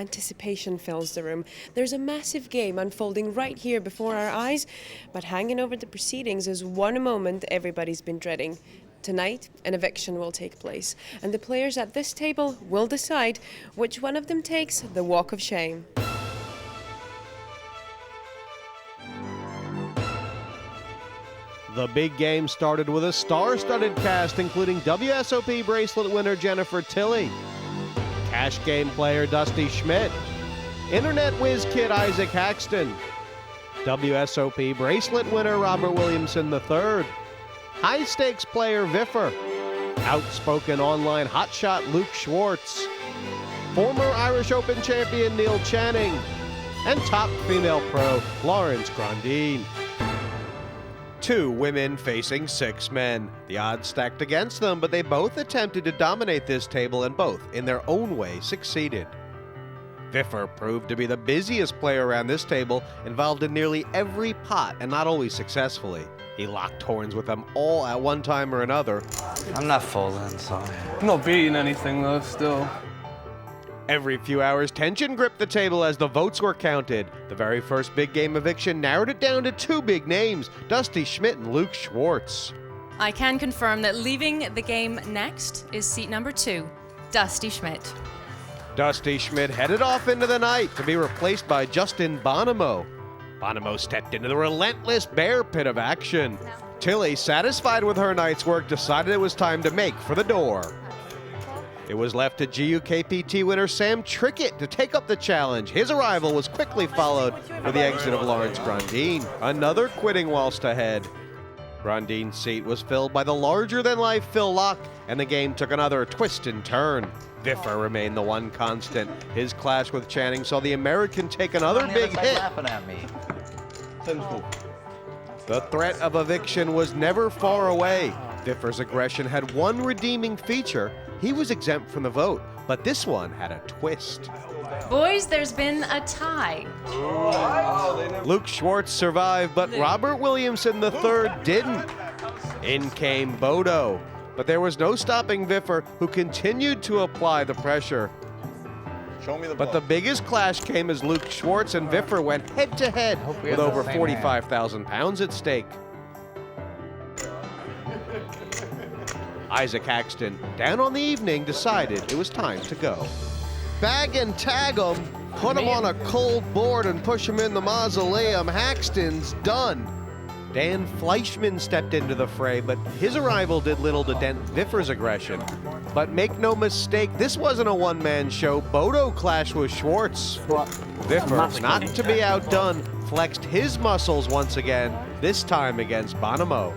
anticipation fills the room. There's a massive game unfolding right here before our eyes, but hanging over the proceedings is one moment everybody's been dreading. Tonight, an eviction will take place, and the players at this table will decide which one of them takes the walk of shame. The big game started with a star-studded cast, including WSOP bracelet winner Jennifer Tilley, cash game player Dusty Schmidt, internet whiz kid Isaac Haxton, WSOP bracelet winner Robert Williamson III, high-stakes player Viffer, outspoken online hotshot Luke Schwartz, former Irish Open champion Neil Channing, and top female pro Lawrence Grandine. 2 women facing 6 men. The odds stacked against them, but they both attempted to dominate this table and both, in their own way, succeeded. Viffer proved to be the busiest player around this table, involved in nearly every pot and not always successfully. He locked horns with them all at one time or another. I'm not folding, so... I'm not beating anything though, still. Every few hours, tension gripped the table as the votes were counted. The very first big game eviction narrowed it down to 2 big names, Dusty Schmidt and Luke Schwartz. I can confirm that leaving the game next is seat number 2, Dusty Schmidt. Dusty Schmidt headed off into the night to be replaced by Justin Bonomo. Bonomo stepped into the relentless bear pit of action. Tilley, satisfied with her night's work, decided it was time to make for the door. It was left to GUKPT winner Sam Trickett to take up the challenge. His arrival was quickly followed with the exit of Lawrence Grandine. Another quitting whilst ahead. Grandine's seat was filled by the larger-than-life Phil Locke, and the game took another twist and turn. Viffer remained the one constant. His clash with Channing saw the American take another big hit. Laughing at me. The threat of eviction was never far away. Viffer's aggression had one redeeming feature. He was exempt from the vote, but this one had a twist. Boys, there's been a tie. Luke Schwartz survived, but Robert Williamson III didn't. In came Bodo, but there was no stopping Viffer, who continued to apply the pressure. But the biggest clash came as Luke Schwartz and Viffer went head-to-head with over 45,000 pounds at stake. Isaac Haxton, down on the evening, decided it was time to go. Bag and tag him, put him on a cold board and push him in the mausoleum. Haxton's done. Dan Fleischman stepped into the fray, but his arrival did little to dent Viffer's aggression. But make no mistake, this wasn't a one-man show. Bodo clashed with Schwartz. Viffer, not to be outdone, flexed his muscles once again, this time against Bonomo.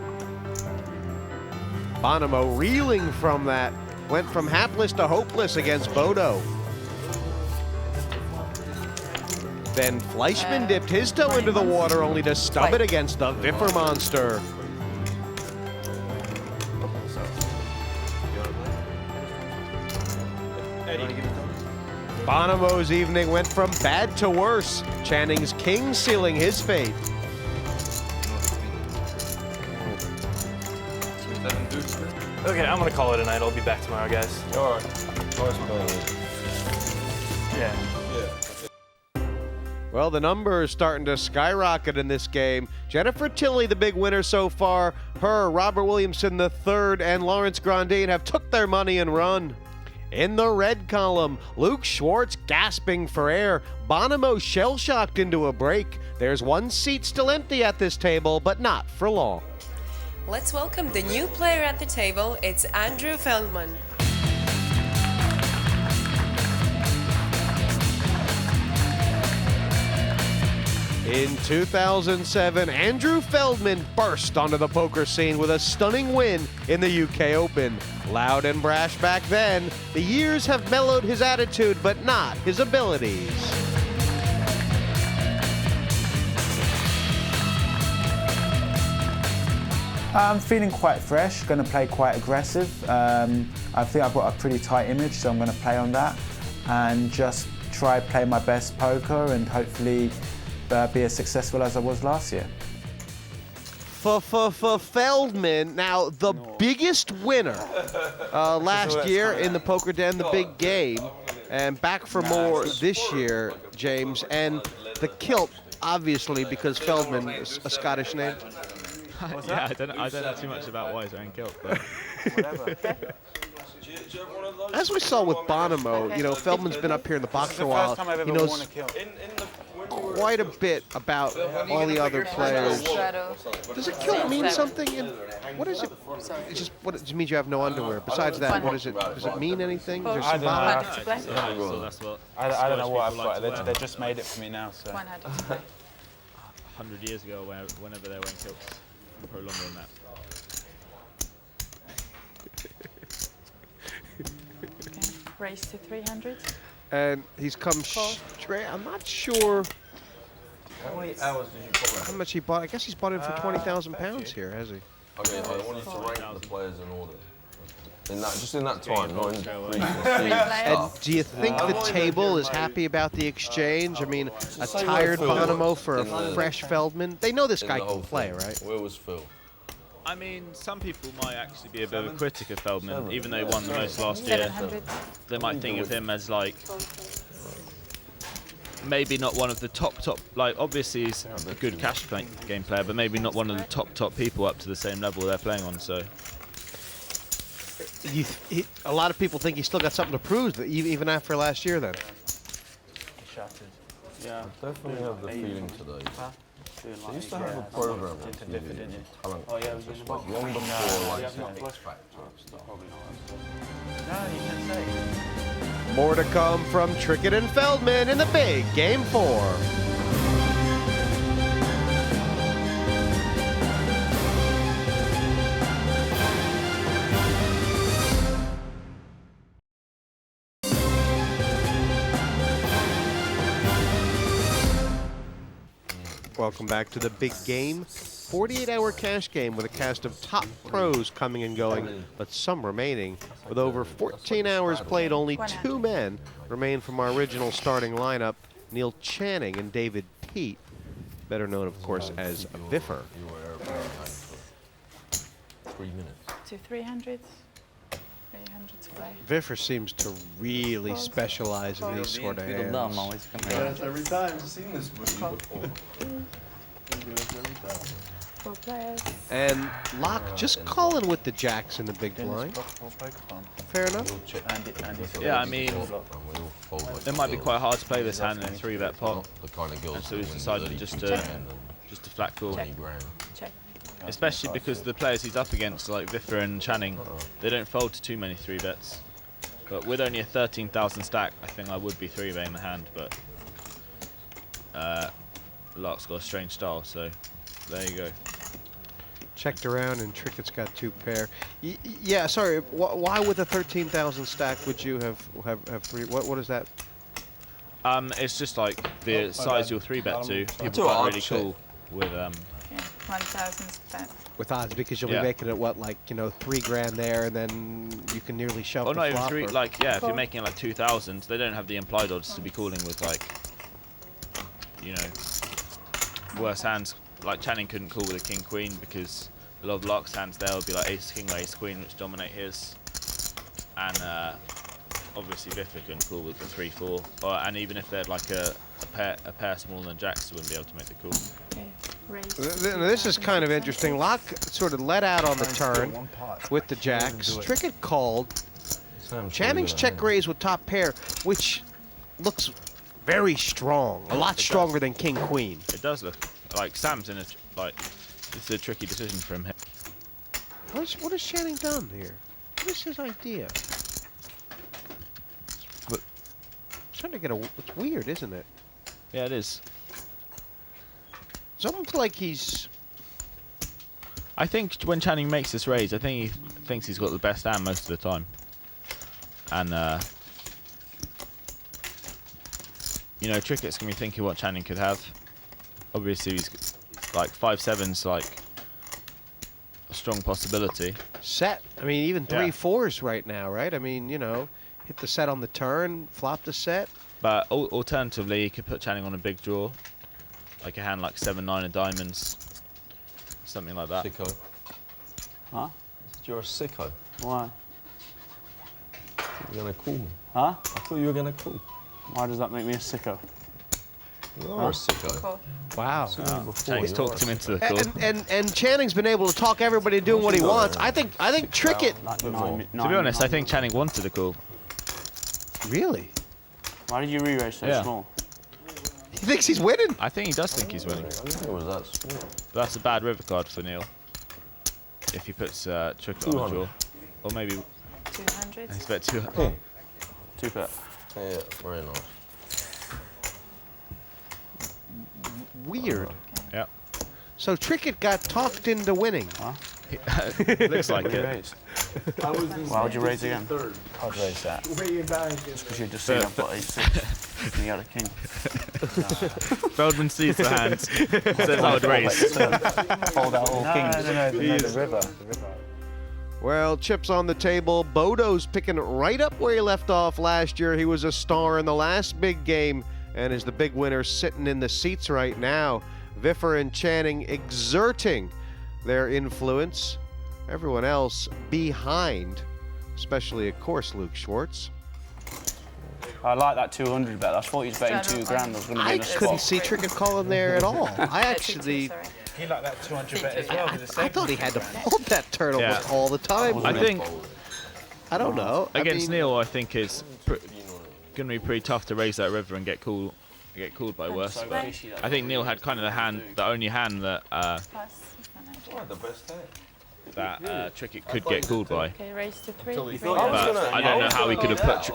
Bonomo, reeling from that, went from hapless to hopeless against Bodo. Then Fleischman dipped his toe into the water only to stub it against the Viffer monster. Bonomo's evening went from bad to worse, Channing's king sealing his fate. Okay, I'm gonna call it a night. I'll be back tomorrow, guys. All right. Yeah. Well, the numbers starting to skyrocket in this game. Jennifer Tilley, the big winner so far. Her, Robert Williamson III, and Lawrence Grandine have took their money and run. In the red column, Luke Schwartz gasping for air. Bonomo shell-shocked into a break. There's one seat still empty at this table, but not for long. Let's welcome the new player at the table. It's Andrew Feldman. In 2007, Andrew Feldman burst onto the poker scene with a stunning win in the UK Open. Loud and brash back then, the years have mellowed his attitude, but not his abilities. I'm feeling quite fresh, going to play quite aggressive. I think I've got a pretty tight image, so I'm going to play on that and just try play my best poker and hopefully be as successful as I was last year. Feldman, now the biggest winner last year in the Poker Den, the big game. And back for more this year, James. And the kilt, obviously, because Feldman is a Scottish name. Yeah, I don't know too much about why he's wearing kilt, but As we saw with Bonomo, you know, Feldman's been up here in the box for a while. He knows quite a bit about all the other players. Does a kilt mean something? And what is it? It's just what it just means you have no underwear. Besides that, what is it? Does it mean anything? Is there I don't know. symbolic? so that's what I don't know what I've Scottish people like got. to They wear. just made it for me now. So. 100 years ago, whenever they were wearing kilts, probably longer than that. Raise to 300. And he's come straight. I'm not sure How many hours did you put how much he bought. I guess he's bought in for 20,000 pounds here, has he? Okay, I want you to rank the players in order. In that, just in that time, not in And do you think the table is happy about the exchange? I mean, a tired Bonomo for a fresh Feldman. They know this guy can play, right? Where was Phil? I mean, some people might actually be a bit of a critic of Feldman, even though he won the most last year. 700. They might think of him as like maybe not one of the top. Like obviously he's a good cash game player, but maybe not one of the top people up to the same level they're playing on. So A lot of people think he's still got something to prove, even after last year. Then I definitely have the feeling today. They used to have a program on TV, talent contest, like long before like X Factor and stuff. more to come from Trickett and Feldman in the big Game 4. Welcome back to the big game. 48-hour cash game with a cast of top pros coming and going, but some remaining. With over 14 hours played, only 2 men remain from our original starting lineup, Neil Channing and David Pete, better known, of course, as Viffer. You were airplane time for 3 minutes. To 300. 300 to play. Viffer seems to really specialize in these sort of hands. Every time I've seen this movie before. 4 players. And Locke just calling with the jacks in the big blind. Fair enough. yeah, I mean, it might be quite hard to play this hand in a 3-bet pot. The kind of girls And so he's who decided win just the to 10 flat call. 20 grand. Check. Especially because the players he's up against, like Viffer and Channing, they don't fold to too many 3-bets. But with only a 13,000 stack, I think I would be 3-betting the hand, but Locke's got a strange style, so there you go. Checked around and Trickett's got 2 pair. Yeah, sorry. Why with a 13,000 stack would you have 3? What is that? It's just like the size you'll 3-bet to. People aren't really cool with Yeah, 1,000 spent. With odds, because you'll Yeah. be making it what, like, you know, 3 grand there, and then you can nearly shove or the not even flop. 3. Or- Like yeah, if you're making like 2,000, they don't have the implied odds to be calling with like, you know, worse hands. Like Channing couldn't call with a king queen because a lot of Locke's hands there would be like ace king or ace queen, which dominate his, and obviously Viffer couldn't call with the 3-4, and even if they had like a pair smaller than jacks, they wouldn't be able to make the call. Okay. Raise. This is kind of interesting. Locke sort of let out on the turn with the jacks. Trickett called. Channing's check raise with top pair, which looks very strong. A lot stronger than king queen. It does look like Sam's in a like. This is a tricky decision for him. What has Channing done here? What is his idea? But I'm trying to get a. It's weird, isn't it? Yeah, it is. It's almost like he's. I think when Channing makes this raise, I think he thinks he's got the best hand most of the time. And, you know, Trickett's going to be thinking what Channing could have. Obviously, he's like 5-7's like a strong possibility. Set. I mean, even 3 Yeah. 4s right now, right? I mean, you know, hit the set on the turn, flop the set. But alternatively, he could put Channing on a big draw. Like a hand like 7-9 of diamonds. Something like that. Sicko. Huh? You're a sicko. Why? You're gonna call me. Huh? I thought you were gonna call. Why does that make me a sicko? You're a sicko. Cool. Wow. Channing's talked him into the call. And Channing's been able to talk everybody into doing what he wants. I think Trickett. To be honest, I think Channing wanted the call. Really? Why did you re-raise so small? He thinks he's winning. I think he does think he's winning. I didn't think it was that small. But that's a bad river card for Neil. If he puts Trickett on the draw. Or maybe 200. he's bet 2. Two bet. Yeah, very nice. Weird. Yep. So Trickett got talked into winning. Looks like it. Why would you raise again? I'd raise that. Just because you just seen I've got a6 and you got a king. Feldman sees the hand. Says I would raise. Hold out all kings. No, the river. Well, chips on the table. Bodo's picking right up where he left off last year. He was a star in the last big game and is the big winner sitting in the seats right now. Viffer and Channing exerting their influence. Everyone else behind, especially, of course, Luke Schwartz. I like that 200 bet. I thought he was betting $2 grand. I was going to be in a spot. Couldn't see Trickett calling there at all. I actually... He liked that 200 bet as well. I thought he had to fold that turn almost all the time. I think I don't know. against Neil, I think it's going to be pretty tough to raise that river and get called by worse. But I think Neil had kind of the only hand that Trickett could get called by. Okay, raise to 3. But I don't know how he could have put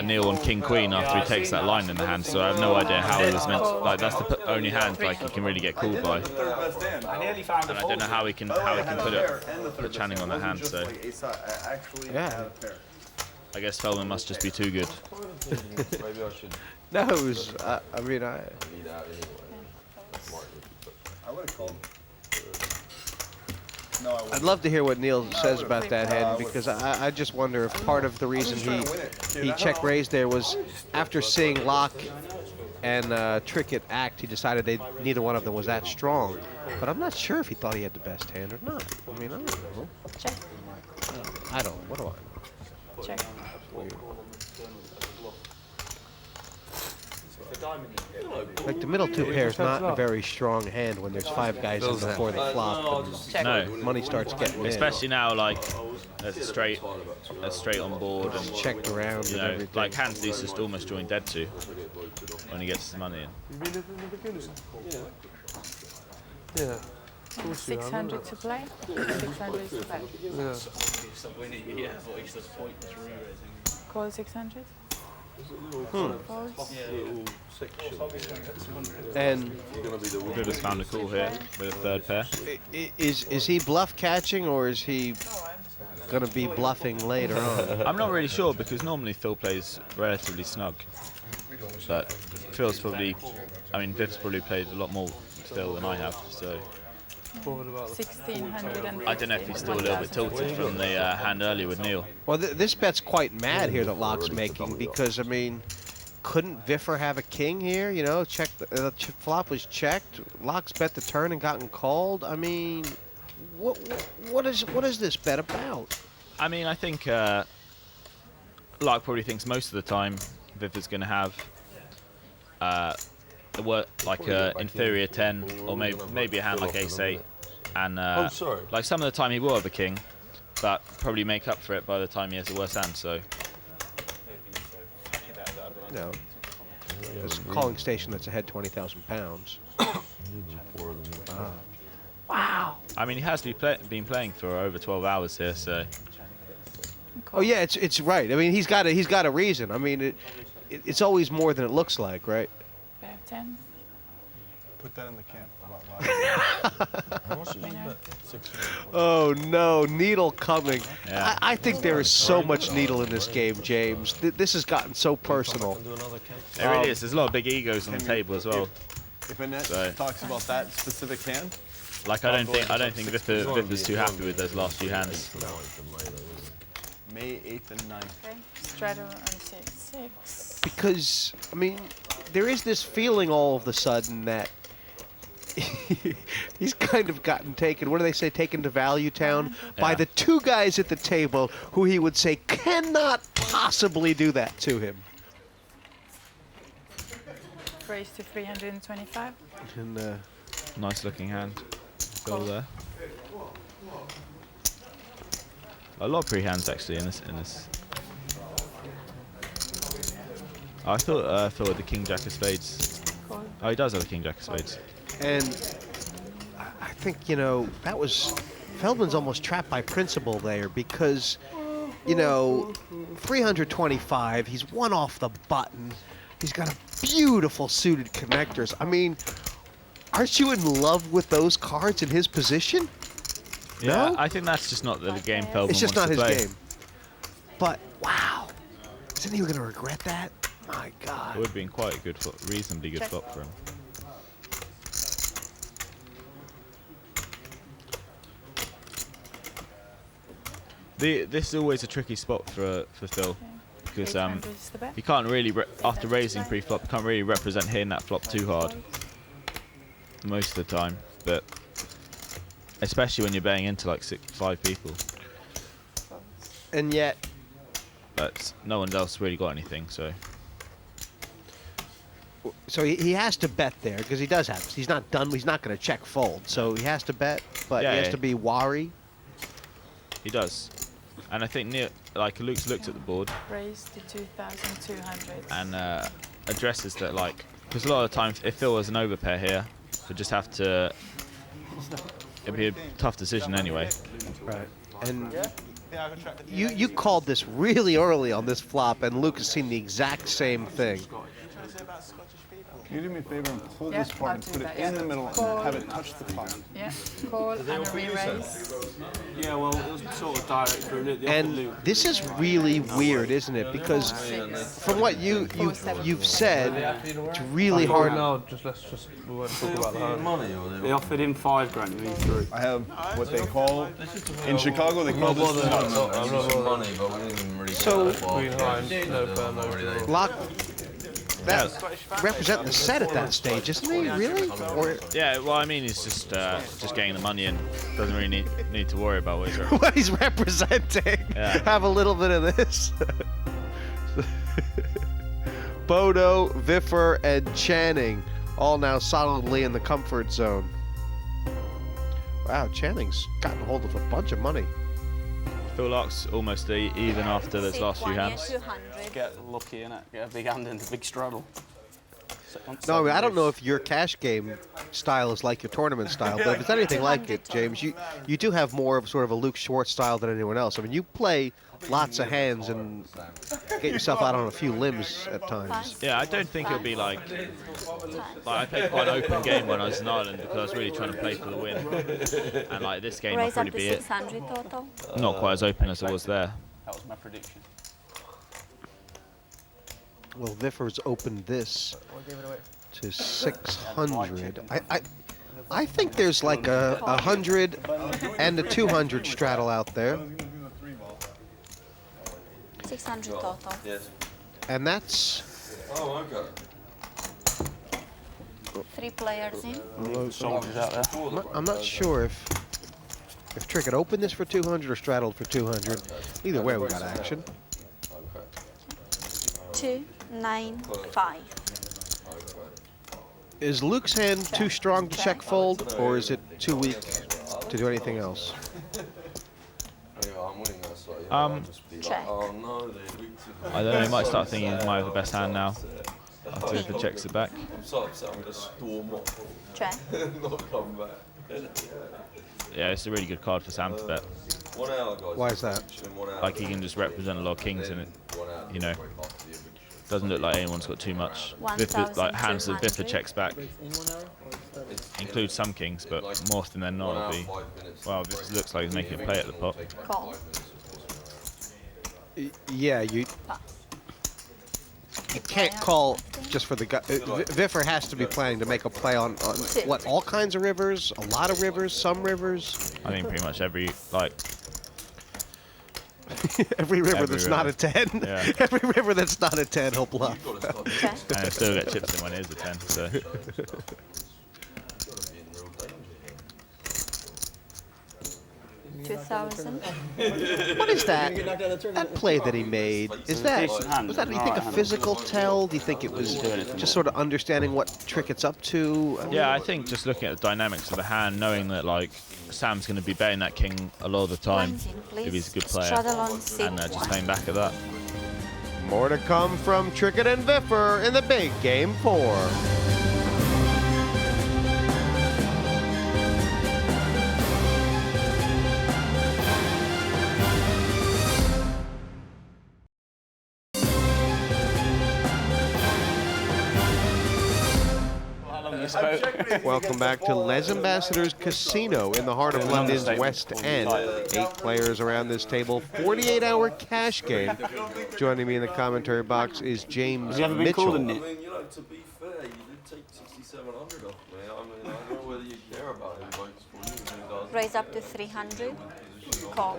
Neil on King Queen after he takes that line in the hand. So I have no idea how he was meant to, like, that's the only hand like he can really get called by. And I don't know how he can put Channing on that hand. So Yeah. I guess Feldman must just be too good. Maybe I should No, it was. I mean, lead out anyway. I would have called. I'd love to hear what Neil says about that hand, because I just wonder if part of the reason he check raised there was after seeing Locke and Trickett act, he decided neither one of them was that strong. But I'm not sure if he thought he had the best hand or not. I mean, I don't know. Check. I don't. What do I know? Check. Like the middle two pairs, not a very strong hand when there's 5 guys in before the flop. And No, money starts getting in. especially now, like that's straight on board and Checked around you and know, everything. like hands he's just almost joined dead to when he gets his money in. Yeah. 600 to play. 600 to play. Call 600. And Could have found a call here with a third pair. is he bluff catching, or is he going to be bluffing later on? I'm not really sure because normally Phil plays relatively snug, but Phil's probably, I mean Viv's probably played a lot more still than I have, so 1600. I don't know if he's still a little bit tilted from the hand earlier with Neil. Well, this bet's quite mad here that Locke's making, because, I mean, couldn't Viffer have a king here? You know, check the flop was checked. Locke's bet the turn and gotten called. I mean, what is this bet about? I mean, I think Locke probably thinks most of the time Viffer's going to have like an inferior 10 or maybe a hand like ace-8, and like some of the time he will have a king, but probably make up for it by the time he has a worse hand. So No. It's a calling station that's ahead 20,000 pounds. wow. I mean, he has been playing for over 12 hours here, so. Oh yeah, it's right. I mean, he's got a reason. I mean, it's always more than it looks like, right? Pair 10. Put that in the camp. Oh no, needle coming. Yeah. I think there is so much needle in this game, James. This has gotten so personal. It really is. There's a lot of big egos on the table as well. If Annette talks about that specific hand, like I don't think Viffer's too happy with those last few hands. May 8th and 9th. Okay. Straddle on 6. Because I mean, there is this feeling all of a sudden that he's kind of gotten taken. What do they say? Taken to Value Town by the 2 guys at the table who he would say cannot possibly do that to him? Raise to 325. And nice looking hand. Goal there. A lot of pre-hands actually in this. I thought Phil had the King Jack of Spades. Oh, he does have the King Jack of Spades. And I think, you know, that was Feldman's almost trapped by principle there because, you know, 325, he's one off the button. He's got a beautiful suited connectors. I mean, aren't you in love with those cards in his position? Yeah, No? I think that's just not the game Feldman It's just wants not to his play. game. But, wow. Isn't he going to regret that? My God. It would have been quite a good, reasonably good flop for him. This is always a tricky spot for Phil because he can't really, after raising pre-flop, can't really represent hitting that flop too hard most of the time. But especially when you're betting into like 5 people. And yet, but no one else really got anything, so. So he has to bet there because he does have. He's not done. He's not going to check fold. So he has to bet, but Yeah, he has yeah. to be wary. He does, and I think Luke's looked at the board Raise to 2,200. and addresses that because a lot of the time if Phil was an overpair here, he'd just have to. It'd be a tough decision anyway. Right. And you called this really early on this flop, and Luke has seen the exact same thing. Can you do me a favor and pull Yeah, this part and I'll put do it that, in yeah. the middle Call. and have it touch the pot? Yeah, call and a re-raise. Yeah, well, it was sort of direct through it. And this is really weird, isn't it? Because from what you've said, it's really hard. No, we won't talk about the money. They offered him $5 and he threw. I have what they call, in Chicago, they call this money, but we didn't really So, no. Lock. That represent the set at that stage, isn't he? Really? Or Yeah, well, I mean, he's just getting the money in. Doesn't really need to worry about what he's what he's representing. Yeah. Have a little bit of this. Bodo, Viffer, and Channing all now solidly in the comfort zone. Wow, Channing's gotten hold of a bunch of money. Phil Locke's almost even after those last few hands. Get lucky, innit? Get a big hand in the big straddle. No, I mean, I don't know if your cash game style is like your tournament style, but if it's anything like it, James, you do have more of sort of a Luke Schwartz style than anyone else. I mean, you play lots of hands and get yourself out on a few limbs at times. Yeah, I don't think it'll be like I played quite an open game when I was in Ireland because I was really trying to play for the win. And like this game, I'll probably be it. Not quite as open as it was there. That was my prediction. Well, Viffer's opened this to 600. I think there's like a 100 and a 200 straddle out there. 600 total. Yes. And that's... Oh, okay. 3 players in. I'm not sure if Trick had opened this for 200 or straddled for 200. Either way, we got action. 2, 9, 5. Is Luke's hand too strong to check fold, or is it too weak to do anything else? Check. I don't know, he might start thinking he might have the best hand now. After if the checks it back. I'm so upset I'm going to storm off. Check. Not come back. Yeah, it's a really good card for Sam to bet. 1 hour, guys. Why is that? Like he can just represent a lot of kings in it. You know, doesn't look like anyone's got too much. Viffer, like hands that Viffer checks back. Includes some kings, but more often than not it'll be. Wow, this looks like he's making a play at the pot. Call. Yeah, you can't call just for the guy. Viffer has to be planning to make a play on what, all kinds of rivers, a lot of rivers, some rivers. I think pretty much every like. Every river that's not a 10. Yeah. Every river that's not a 10, he'll bluff. And he'll still get chips in when it is a 10. So. 2,000. What is that? That play that he made, was that, do you think, a physical tell? Do you think it was just sort of understanding what trick it's up to? Yeah, I think just looking at the dynamics of the hand, knowing that like Sam's going to be betting that king a lot of the time if he's a good player, and just playing back at that. More to come from Trickett and Viffer in the big game 4. Welcome back to Les Ambassadors Casino in the heart of London's West End. 8 players around this table, 48-hour cash game. Joining me in the commentary box is James Mitchell. I mean, you know, to be fair, you did take 6,700 off me. I mean, I don't know whether you care about it, but it's for you. Raise up to 300. Call.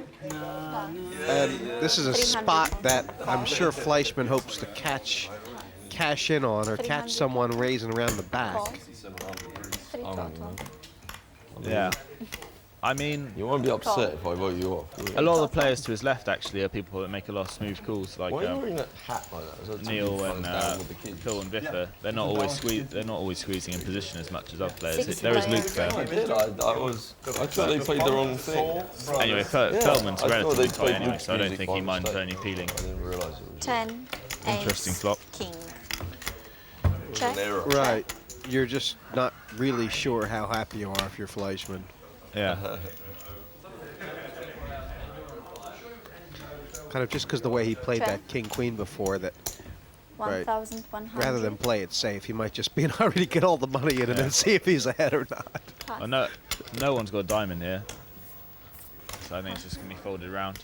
And this is a spot that I'm sure Fleischman hopes to cash in on, or catch someone raising around the back. Yeah. I mean, you won't be upset if I vote you off. A lot of the players to his left actually are people that make a lot of smooth calls, like why are you wearing that hat like that? Neil and Phil and Viffer. They're not always squeezing in position as much as other players. There is Luke there. I thought they played the wrong thing. Anyway, Feldman's relatively tight anyway, so I don't think he minds any peeling. 10. Interesting flop. King. Check. Right. You're just not really sure how happy you are if you're Fleischman. Yeah. Kind of just because the way he played that king-queen before, that 1,100. rather than play it safe, he might just be in a hurry to get all the money in and then see if he's ahead or not. Well, no one's got a diamond here, so I think it's just going to be folded around.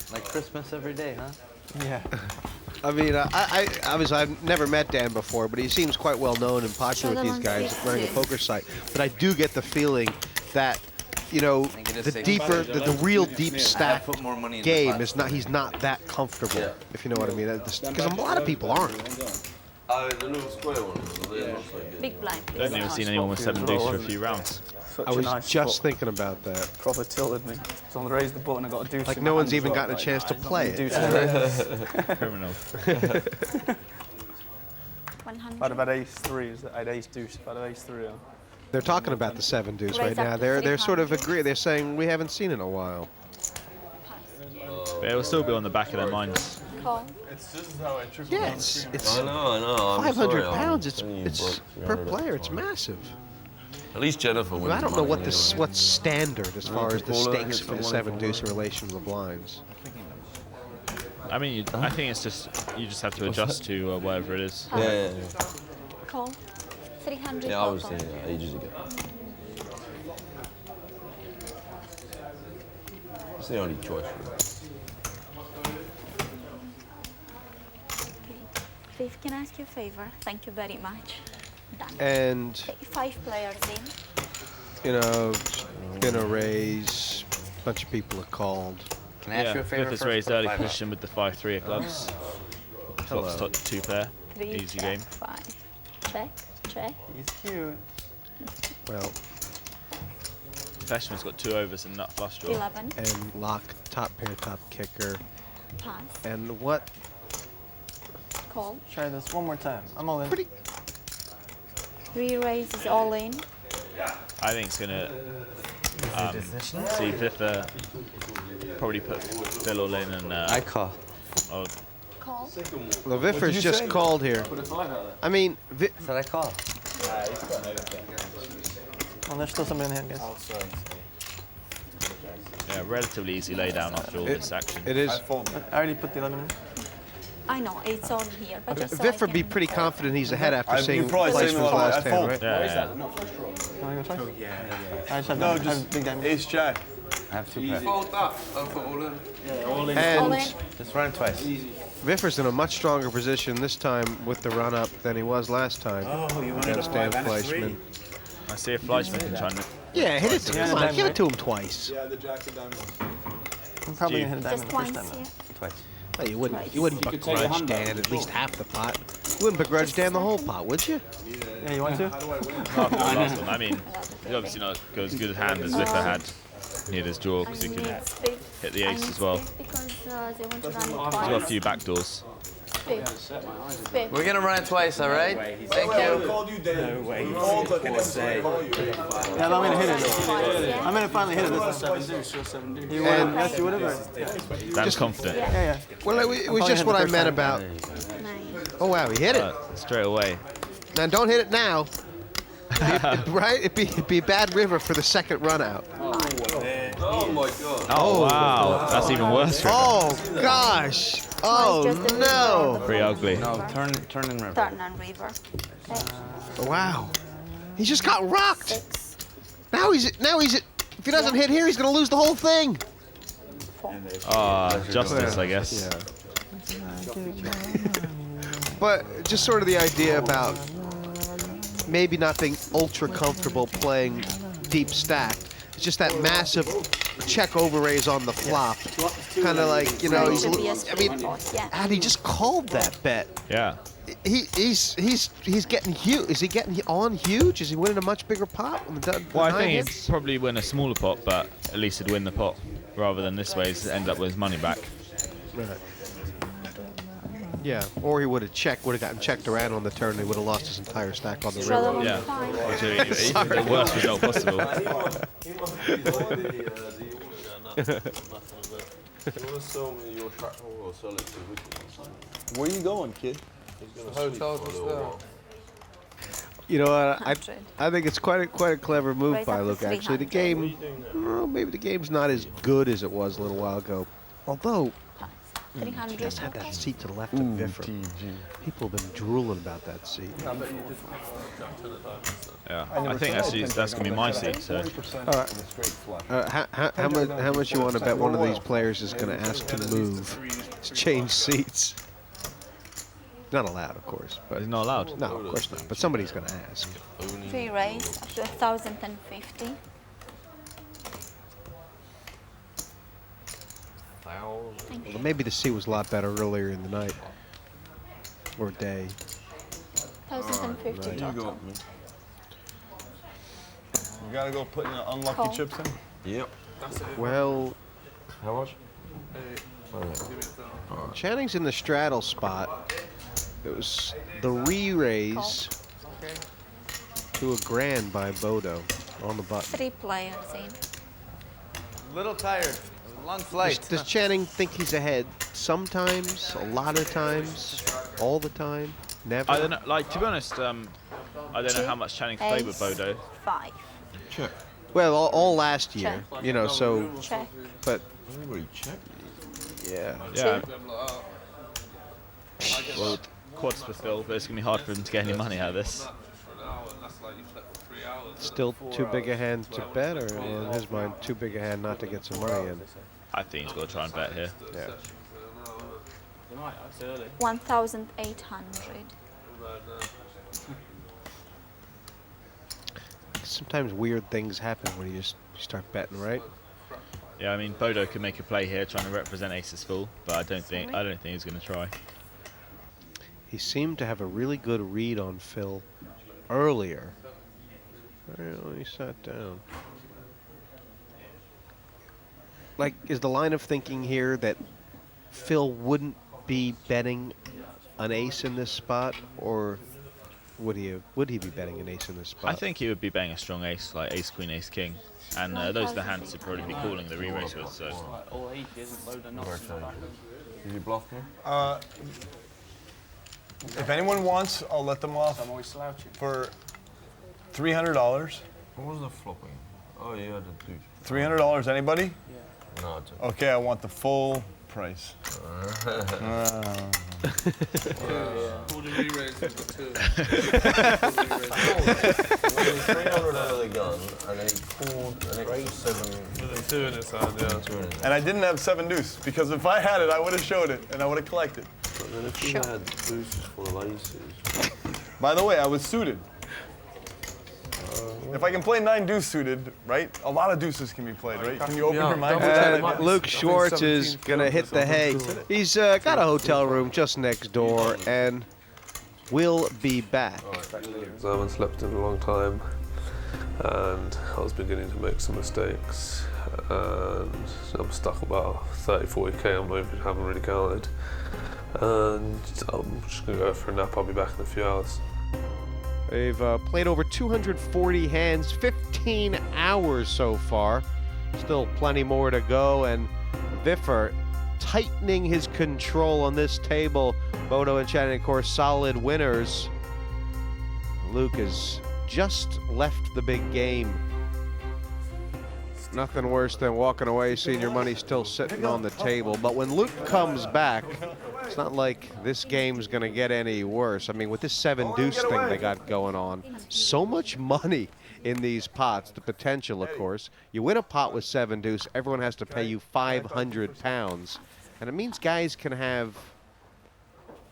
Like Christmas every day, huh? Yeah. I mean, I've never met Dan before, but he seems quite well known and popular with these guys running a poker site. But I do get the feeling that, you know, the real deep stack game is not. He's not that comfortable, if you know what I mean. Because a lot of people aren't. The little square one. Big blind. I've never seen anyone with 7 deuce for a few rounds. I was just thinking about that. Proper tilted me. So I raised the button, I got a deuce. Like no one's even gotten a chance to play it. Criminal. I'd have had ace 3s, I had ace deuce, if I'd have ace 3. They're talking about the 7 deuce right now. They're sort of agree. They're saying we haven't seen it in a while. But it will still be on the back of their minds. It's just how I trick. Yeah, it's I know. 500 pounds. It's per player. It's massive. At least Jennifer wins. I don't know what's standard as far as the stakes for the 7 deuce in relation to the blinds. I mean, I think it's just you just have to adjust to whatever it is. Yeah. Call. 300. Yeah, I was saying that ages ago. It's the only choice. Viv, can I ask you a favor? Thank you very much. Done. And 5 players in. you know, been a raise. A bunch of people are called. Can I ask you a favor? Viffer's raised early position with the 5-3 of clubs. Flop's top 2 pair. 3, Easy check, game. 5. Check. He's cute. Well, Fleischman's got 2 overs and nut flush draw. 11. and lock, top pair, top kicker. Pass. And what? Call. Try this one more time. I'm all in. 3 raises all in. I think it's gonna see Viffer probably put Phil all in and I call. Oh, Call. Well, Viffer's just called here. I mean, Said I call. Oh, there's still somebody in the hand, guys. yeah, relatively easy lay down after all this action. it is. I already put the 11 in. I know, it's on here, but just so Viffer I be can... pretty confident he's ahead after seeing probably Fleischman's seen the last I hand, right? Yeah. You want to go twice? Oh, yeah. I just have No, I have big diamond. Ace Jack. I have 2 pairs. Fold that. I'll put all in. All And in. Just run it twice. Viffer's in a much stronger position this time with the run-up than he was last time against Dan Fleischman. I see if Fleischman can try and... Yeah, hit it. Come on, give it to him twice. Yeah, the Jack's a diamond. I'm probably going to hit a diamond Just the first once, time, yeah. though. Twice. Well, you wouldn't begrudge Dan at least half the pot. Wouldn't begrudge Dan the whole pot, would you? Yeah, you want to? I mean, he's obviously not got as good a hand as Viffer had near his draw because he could hit the ace as well. He's got a few backdoors. We're gonna run it twice, all right? Thank you. No way. Yeah, I'm gonna hit it. I'm gonna finally hit it. That's a 7 deuce. Sure, 7 deuce. You want? Yes, you whatever. Dan's confident. Yeah. Well, it was just what I meant about. Oh wow, he hit it straight away. Now don't hit it now. Right? It'd be a bad river for the second run out. Oh my god. Oh wow, that's even worse. Oh gosh. Oh no. Pretty ugly. No, turn in river. Turn on river. Wow. He just got rocked. Now he's at. If he doesn't hit here, he's gonna lose the whole thing. Justice, I guess. But just sort of the idea about maybe not being ultra comfortable playing deep stacked. It's just that massive check overraise on the flop. Kind of like, you know, and he just called that bet. Yeah. He's getting huge. Is he getting on huge? Is he winning a much bigger pot? Well, I think he'd probably win a smaller pot, but at least he'd win the pot rather than this way. He'd end up with his money back. Right. Yeah, or he would have gotten checked around on the turn. And he would have lost his entire stack on the river. Yeah, the worst result possible. Where you going, kid? Hotel just there. You know what? I think it's quite a clever move by Luke. Actually, the game, maybe the game's not as good as it was a little while ago. Although. He just had that seat to the left of Viffer. People have been drooling about that seat. Yeah, I think that's gonna be my seat. So. How much you want to bet one of these players is going to ask to move, to change seats? Not allowed, of course. But he's not allowed. No, of course not. But somebody's going to ask. Free raise up to 1,050. Well, maybe the seat was a lot better earlier in the night or day. 1,050 You total. go. You gotta go put in the unlucky chips in? Yep. Well, how much? Channing's in the straddle spot. It was the re-raise to a grand by Bodo on the button. 3 players in. Little tired. Long flight. Does Channing think he's ahead? Sometimes, a lot of times, all the time, never? I don't know. Like, to be honest, I don't know how much Channing's played with Bodo. 5. Check. Well, all last year, you know, so. Check. But. Everybody check. Yeah. Yeah. Well, quads for Phil, but it's gonna be hard for him to get any money out of this. Still too big a hand to bet, or in his mind, too big a hand not to get some money in? I think he's got to try and bet here. Yeah. 1,800. Sometimes weird things happen when you start betting, right? Yeah, I mean, Bodo could make a play here trying to represent aces full, but I don't think he's going to try. He seemed to have a really good read on Phil earlier. Well, he sat down. Like, is the line of thinking here that Phil wouldn't be betting an ace in this spot, or would he be betting an ace in this spot? I think he would be betting a strong ace, like ace, queen, ace, king. And those are the hands he'd probably be calling the re-raise with, so. Did you bluff me? If anyone wants, I'll let them off for $300. What was the flopping? Oh yeah, the dude. $300, anybody? Yeah. No, it's okay, I want the full price. Pull the re-raise with the 2. the gun, and then he pulled an extra 7. With a 2 in his hand, yeah. And I didn't have 7 deuce, because if I had it, I would have showed it, and I would have collected. But then if you had deuces full of aces. By the way, I was suited. If I can play 9 deuce suited, right? A lot of deuces can be played, right? Can you open your mind? Luke Schwartz is going to hit the hay. He's got a hotel room just next door, and We'll be back. I haven't slept in a long time, and I was beginning to make some mistakes, and I'm stuck about 30-40k. Haven't really counted, and I'm just gonna go for a nap. I'll be back in a few hours. They've played over 240 hands, 15 hours so far. Still plenty more to go, and Viffer tightening his control on this table. Bodo and Channing, of course, solid winners. Luke has just left the big game. Nothing worse than walking away, seeing your money still sitting on the table. But when Luke comes back, it's not like this game's going to get any worse. I mean, with this 7-deuce thing they got going on, so much money in these pots. The potential, of course. You win a pot with 7-deuce, everyone has to pay you 500 pounds. And it means guys can have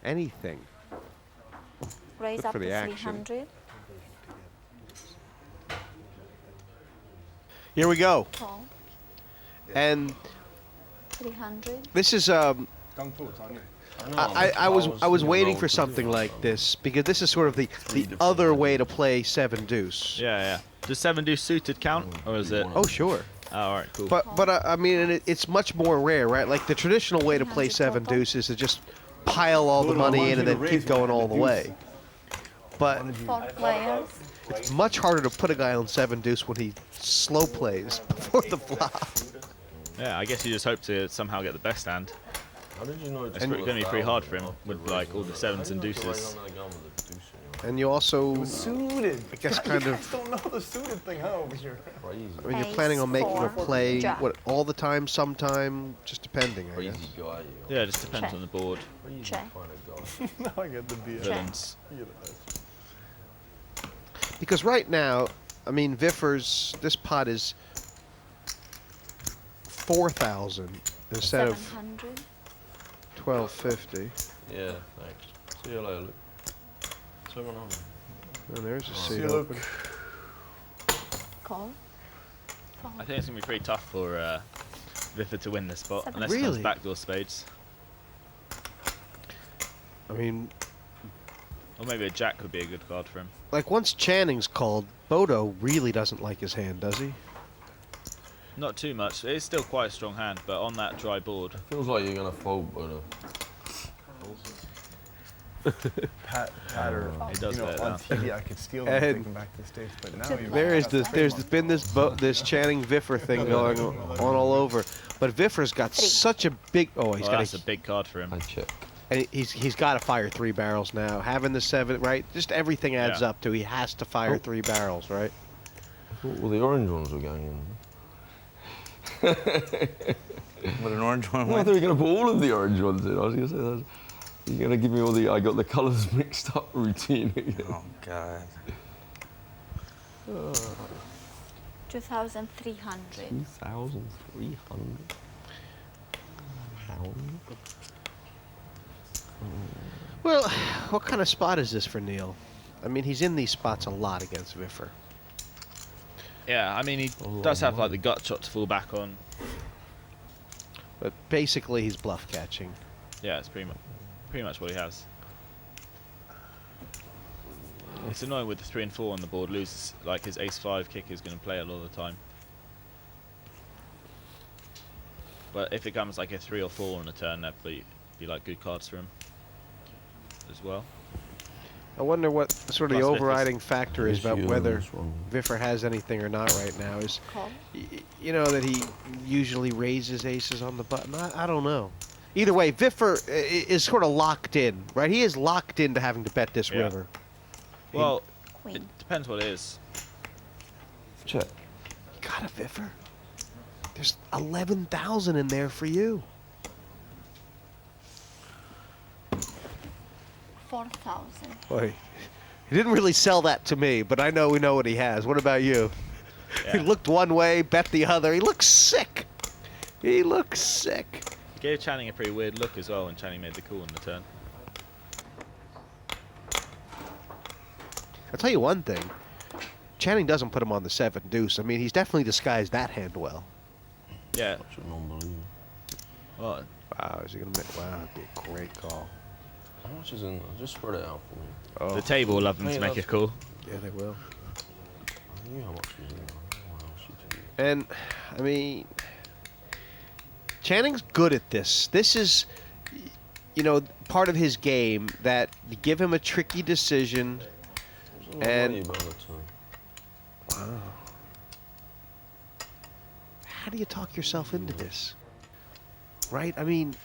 anything. Raise Good up for the to action. 300. Here we go. Call. And 300. this is I was waiting for something like this because this is sort of the other way to play 7-deuce. Yeah, yeah. Does 7-deuce suited count, or is it? Oh, sure. Oh, all right, cool. But I mean, it's much more rare, right? Like the traditional way to play 7-deuce is to just pile all the money in and then keep going all the way. But 4 players. it's much harder to put a guy on 7-deuce when he slow plays before the flop. Yeah, I guess you just hope to somehow get the best hand. How did you know it's going to be pretty hard for him with like all the 7s and deuces. And you also, Suited. I guess, kind You of. guys don't know the suited thing, huh, over here? I mean, you're planning on making a play, what, all the time, sometime, just depending, I guess. Yeah, it just depends on the board. Check. Now I get the BS. Villains. Because right now, I mean, Viffer's, this pot is 4,000 instead of 700. 1,250. Yeah, thanks. See you later, Luke. 700. And there's a See seat you, open. Luke. Call. I think it's going to be pretty tough for Viffer to win this spot, unless he Really? comes backdoor spades. I mean, Or maybe a jack would be a good card for him. like once Channing's called, Bodo really doesn't like his hand, does he? Not too much. It is still quite a strong hand, but on that dry board. Feels like you're gonna fold, but Patter. He does you know, that on now. TV, I could steal them and take them back to the States, but now you're There's been this Channing Viffer thing going on all over, but Viffer's got such a big. Oh, he's got that's a big card for him. I check. And he's got to fire 3 barrels now. Having the 7, right? Just everything adds up to he has to fire 3 barrels, right? I thought all the orange ones were going in. With an orange one. Well, I thought you were going to put all of the orange ones in. I was going to say that. You're going to give me all the I got the colours mixed up routine again. Oh, God. 2,300. 2,300 pounds. Well, what kind of spot is this for Neil? I mean, he's in these spots a lot against Viffer. Yeah, I mean, he does have like the gut shot to fall back on. But basically, he's bluff catching. Yeah, it's pretty much what he has. It's annoying with the 3 and 4 on the board. Loses like his ace-5 kick is going to play a lot of the time. But if it comes like a 3 or 4 on a turn, that'd be like good cards for him as well. I wonder what sort of the Plus overriding factor is about Issue on whether this one. Viffer has anything or not right now. Is Call. you know that he usually raises aces on the button. I don't know. Either way, Viffer is sort of locked in, right? He is locked into having to bet this river. Well, Queen. it depends what it is. Check. You got a Viffer. There's 11,000 in there for you. 4,000. Boy, he didn't really sell that to me, but I know we know what he has. What about you? He looked one way, bet the other. He looks sick. He looks sick. He gave Channing a pretty weird look as well when Channing made the call on the turn. I'll tell you one thing. Channing doesn't put him on the 7-deuce. I mean, he's definitely disguised that hand well. Yeah. Such an unbelievable. Well, wow, is he gonna make? Wow, that'd be a great call. How much is in there? Just spread it out for me. The table will love them to make a call. Yeah, they will. I knew how much was in there. What else you tell you? And, I mean, Channing's good at this. This is, you know, part of his game, that you give him a tricky decision. And wow. How do you talk yourself into this? Right? I mean,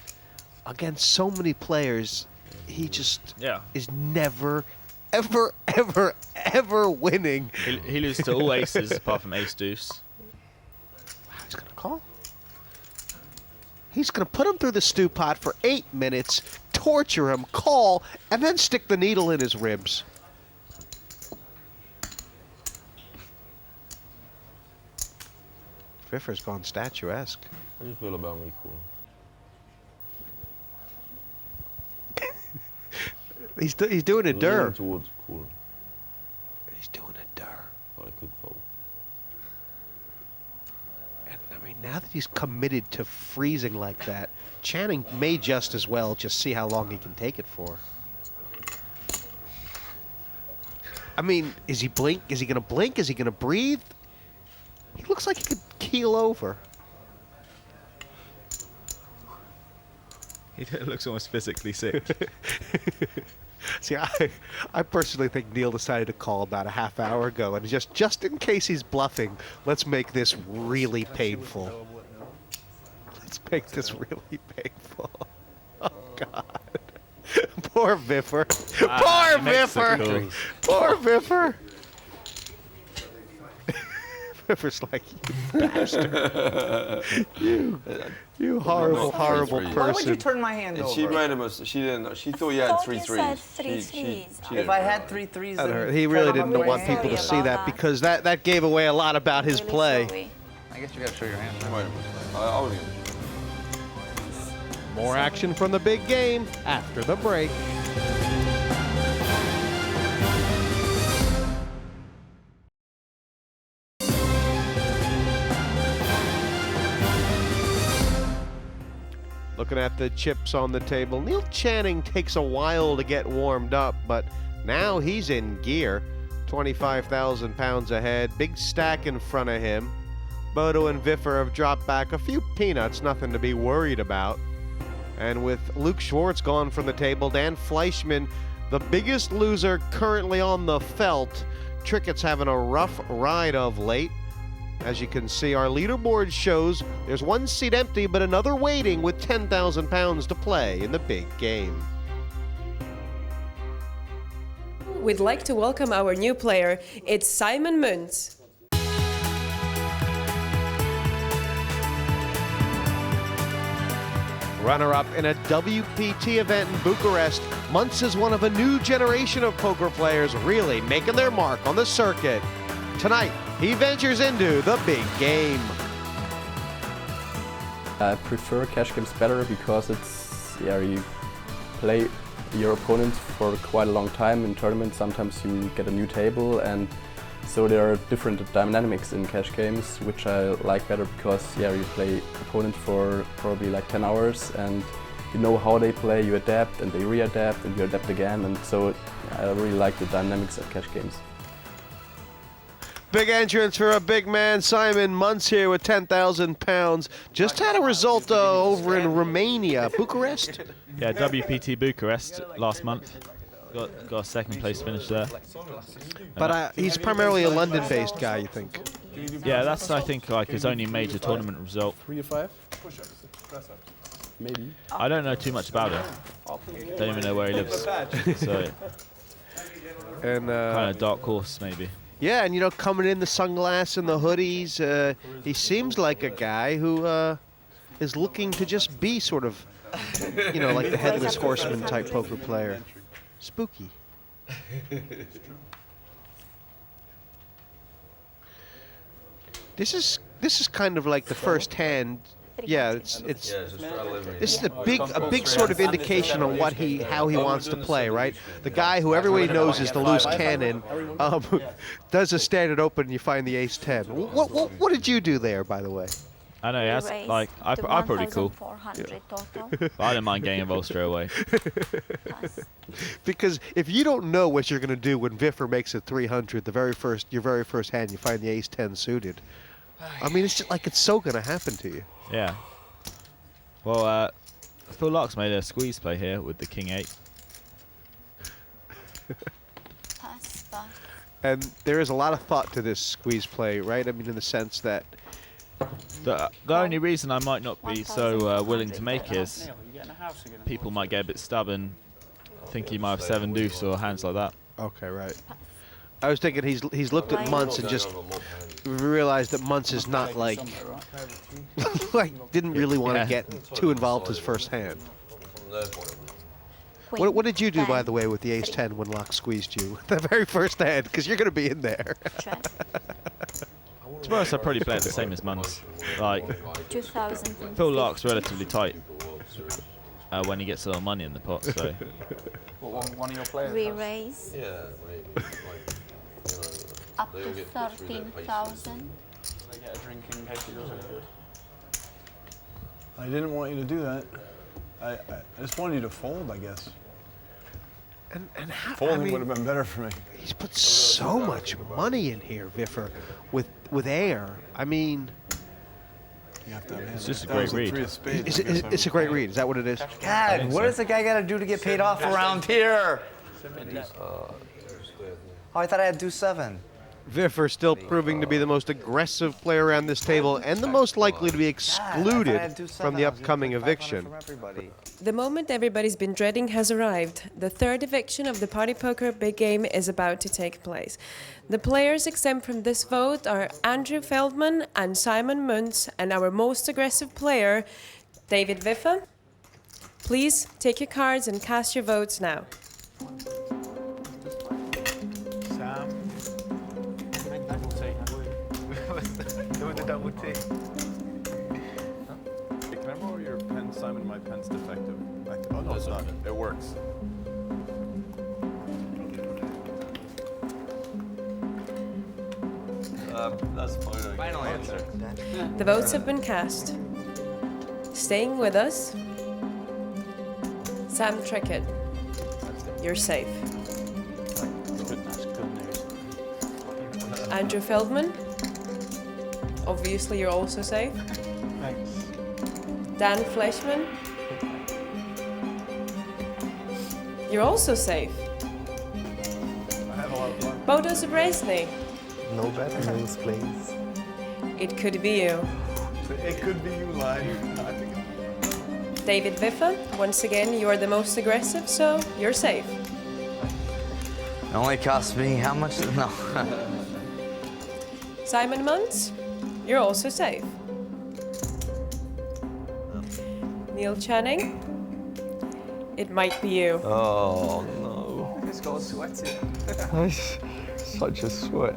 against so many players, he just is never, ever, ever, ever winning. He loses to all aces apart from ace deuce. He's going to call. He's going to put him through the stew pot for 8 minutes, torture him, call, and then stick the needle in his ribs. Viffer's gone statuesque. How do you feel about me calling? He's doing a dir. Towards calling. He's doing a dir. But I could fold. And I mean, now that he's committed to freezing like that, Channing may just as well just see how long he can take it for. I mean, is he blink? Is he gonna blink? Is he gonna breathe? He looks like he could keel over. He looks almost physically sick. See, I personally think Neil decided to call about a half hour ago, and just in case he's bluffing, let's make this really painful. Let's make this really painful. Oh God. Poor Viffer. Poor Viffer. Poor Viffer. Viffer's like, you bastard. You horrible, horrible person. Why would you turn my hand over? She made him. She didn't know. She thought you had three threes. If I had 3 threes, then he really didn't want people to see that, because that gave away a lot about his play. I guess you gotta show your hand. I would. More action from the big game after the break. Looking at the chips on the table, Neil Channing takes a while to get warmed up, but now he's in gear. 25,000 pounds ahead, big stack in front of him. Bodo and Viffer have dropped back a few peanuts, nothing to be worried about. And with Luke Schwartz gone from the table, Dan Fleischman, the biggest loser currently on the felt. Trickett's having a rough ride of late. As you can see, our leaderboard shows there's one seat empty, but another waiting with 10,000 pounds to play in the big game. We'd like to welcome our new player. It's Simon Muntz. Runner-up in a WPT event in Bucharest, Muntz is one of a new generation of poker players really making their mark on the circuit. Tonight, he ventures into the big game. I prefer cash games better because it's, you play your opponent for quite a long time in tournaments. Sometimes you get a new table, and so there are different dynamics in cash games, which I like better because, you play opponent for probably like 10 hours and you know how they play, you adapt and they re-adapt and you adapt again, and so I really like the dynamics of cash games. Big entrance for a big man. Simon Muntz here with 10,000 pounds. Just had a result over in Romania, Bucharest. Yeah, WPT Bucharest last month. Got a second place finish there. But he's primarily a London-based guy, you think? Yeah, that's, I think, like his only major tournament result. 3 to 5? Maybe. I don't know too much about him. Don't even know where he lives. So, and kind of dark horse, maybe. Yeah, and coming in the sunglasses and the hoodies, he seems like a guy who is looking to just be sort of, like the headless horseman type poker player. Spooky. This is kind of like the first hand. Yeah, this is a big sort of indication on how he wants to play, right? The guy who everybody knows is the loose cannon does a standard open and you find the ace-10. What did you do there, by the way? I know, that's like, I probably cool. But I don't mind getting involved straight away. Because if you don't know what you're going to do when Viffer makes it 300, your very first hand, you find the ace-10 suited. I mean, it's just like it's so going to happen to you. Yeah. Well, Phil Locke's made a squeeze play here with the king-8. And there is a lot of thought to this squeeze play, right? I mean, in the sense that the only reason I might not be so willing to make is people might get a bit stubborn, think he might have 7 deuce or hands like that. Okay, right. I was thinking he's looked at Muntz and just realized that Muntz is not like didn't really want to get too involved his first hand. What did you do, by the way, with the ace-10 when Locke squeezed you? The very first hand, because you're going to be in there. To be honest, I'd probably play it the same as Muntz. Like, Phil Locke's relatively tight when he gets a lot of money in the pot, so... One of your players? Re-raise. Yeah, Up to 13,000. They get a drink in case he does it good. I didn't want you to do that. I just wanted you to fold, I guess. And how, Folding would have been better for me. He's put so much money in here, Viffer, with air. I mean, it's just a great read. It's a great read. Is that what it is? God, what does the guy got to do to get paid off around here? Oh, I thought I had deuce 7. Viffer still proving to be the most aggressive player around this table and the most likely to be excluded from the upcoming eviction. The moment everybody's been dreading has arrived. The third eviction of the Party Poker Big Game is about to take place. The players exempt from this vote are Andrew Feldman and Simon Muntz, and our most aggressive player, David Viffer. Please take your cards and cast your votes now. Double T. Hey, can I borrow your pen, Simon? My pen's defective. Oh, no, it's not. It works. That's fine. Final answer. The votes have been cast. Staying with us, Sam Trickett. You're safe. Andrew Feldman. Obviously, you're also safe. Thanks. Dan Fleshman. You're also safe. Bodo Zabresny. No bad news, please. It could be you. It could be you lying. David Viffer. Once again, you're the most aggressive, so you're safe. It only cost me how much? No. Simon Muntz. You're also safe. Neil Channing. It might be you. Oh no. It's got sweaty. Such a sweat.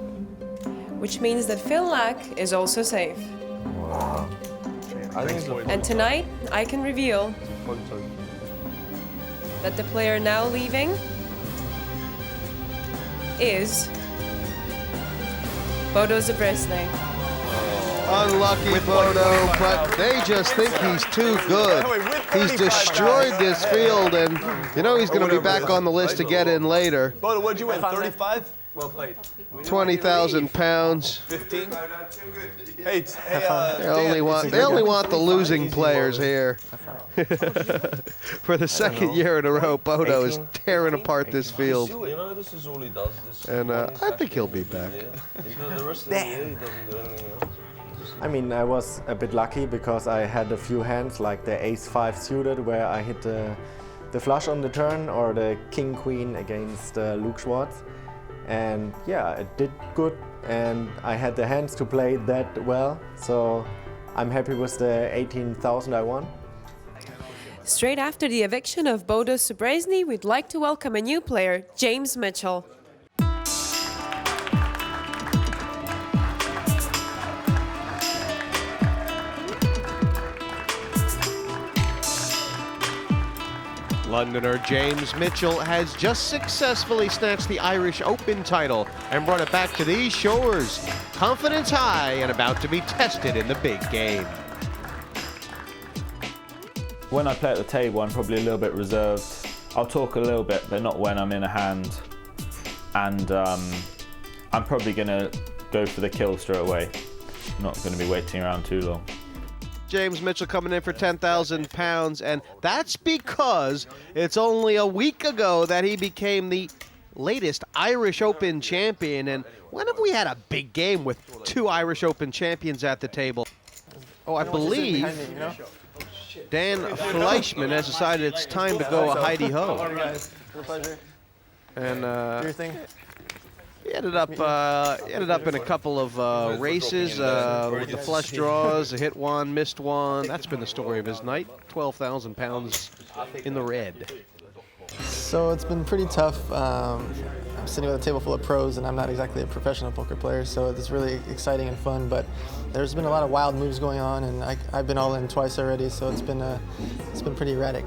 Which means that Phil Lack is also safe. Wow. And tonight, I can reveal that the player now leaving is Bodo Zabresny. Unlucky Bodo, but they just think he's too good. He's destroyed this field, and you know he's going to be back on the list to get in later. Bodo, what'd you win? 35? Well played. 20,000 pounds. 15? Hey, they only want the losing players here. For the second year in a row, Bodo is tearing apart this field. You know, this is all he does. And I think he'll be back. The rest of the year, he doesn't do anything else. I mean, I was a bit lucky because I had a few hands like the ace-5 suited where I hit the flush on the turn or the king-queen against Luke Schwartz. And yeah, it did good and I had the hands to play that well. So I'm happy with the 18,000 I won. Straight after the eviction of Bodo Zabresny, we'd like to welcome a new player, James Mitchell. Londoner James Mitchell has just successfully snatched the Irish Open title and brought it back to these shores. Confidence high and about to be tested in the big game. When I play at the table, I'm probably a little bit reserved. I'll talk a little bit, but not when I'm in a hand. And I'm probably going to go for the kill straight away. I'm not going to be waiting around too long. James Mitchell coming in for £10,000, and that's because it's only a week ago that he became the latest Irish Open champion. And when have we had a big game with 2 Irish Open champions at the table? Oh, I believe Dan Fleischman has decided it's time to go a Heidi-ho. And he ended up in a couple of races with the flush draws, a hit one, missed one. That's been the story of his night. £12,000 in the red. So it's been pretty tough. I'm sitting with a table full of pros, and I'm not exactly a professional poker player, so it's really exciting and fun. But there's been a lot of wild moves going on, and I've been all in twice already, so it's been pretty erratic.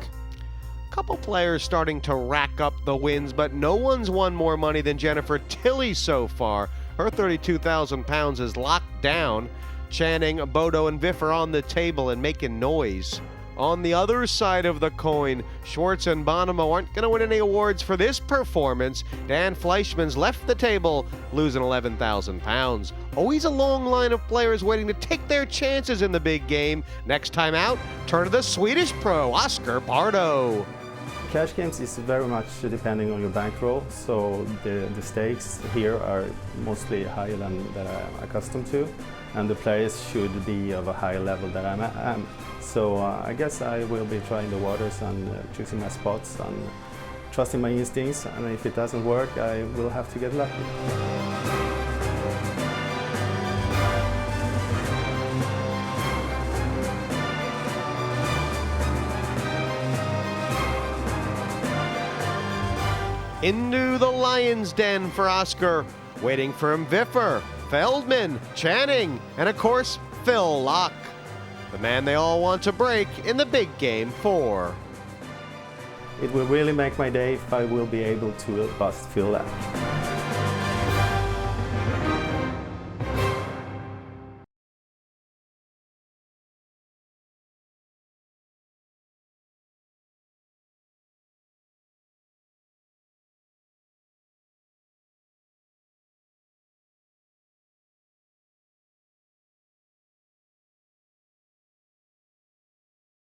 Couple players starting to rack up the wins, but no one's won more money than Jennifer Tilley so far. Her £32,000 is locked down. Channing, Bodo, and Viff are on the table and making noise. On the other side of the coin, Schwartz and Bonomo aren't going to win any awards for this performance. Dan Fleischman's left the table, losing £11,000. Always a long line of players waiting to take their chances in the big game. Next time out, turn to the Swedish pro, Oscar Pardo. Cash games is very much depending on your bankroll, so the stakes here are mostly higher than that I'm accustomed to, and the players should be of a higher level than I am. So I guess I will be trying the waters and choosing my spots and trusting my instincts, and if it doesn't work, I will have to get lucky. Into the lion's den for Oscar. Waiting for him, Viffer, Feldman, Channing, and of course, Phil Locke. The man they all want to break in the big game 4. It will really make my day if I will be able to bust Phil Locke.